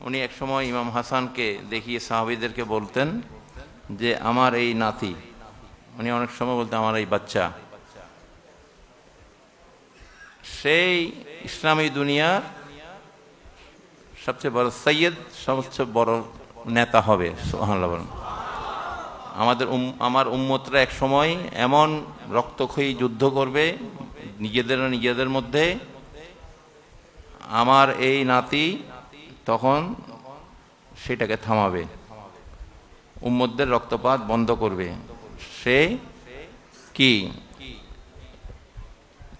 উনি একসময় ইমাম হাসানকে দেখিয়ে সাহাবীদেরকে বলতেন যে আমার এই নাতি, উনি অনেক সময় বলতেন আমার এই বাচ্চা, সেই ইসলামী দুনিয়ার সবচেয়ে বড় সৈয়দ, সবচেয়ে বড় নেতা হবে। সুবহানাল্লাহ বলেন। আমার উম্মতরা এক সময় এমন রক্তক্ষয়ী যুদ্ধ করবে নিজেদের মধ্যে, আমার এই নাতি তখন সেটাকে থামাবে, উম্মতদের রক্তপাত বন্ধ করবে। সে কি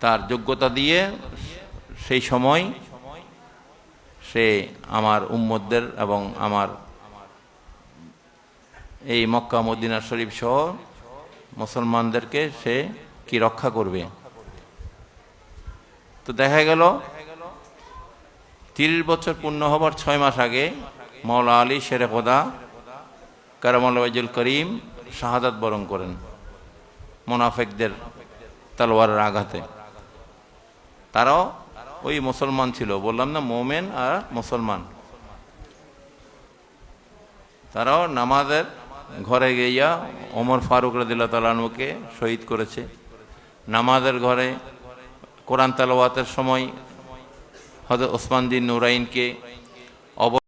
তার যোগ্যতা দিয়ে সেই সময় সে আমার উম্মতদের এবং আমার এই মক্কা মদিনা শরীফ সহ মুসলমানদেরকে সে কি রক্ষা করবে। তো দেখা গেল 30 বছর পূর্ণ হবার 6 মাস আগে মাওলা আলী শেরে খোদা কারামাল্লাহু ওয়াজহুল করিম শাহাদাত বরণ করেন মুনাফিকদের তলোয়ারের আঘাতে। তারাও ওই মুসলমান ছিল, বললাম না, মোমেন আর মুসলমান। তারাও নামাজের ঘরে গিয়া ওমর ফারুক রাদিয়াল্লাহু তাআলা আনহুকে শহীদ করেছে। নামাজের ঘরে কোরআন তেলাওয়াতের সময় হযরত ওসমান বিন নুরাইনকে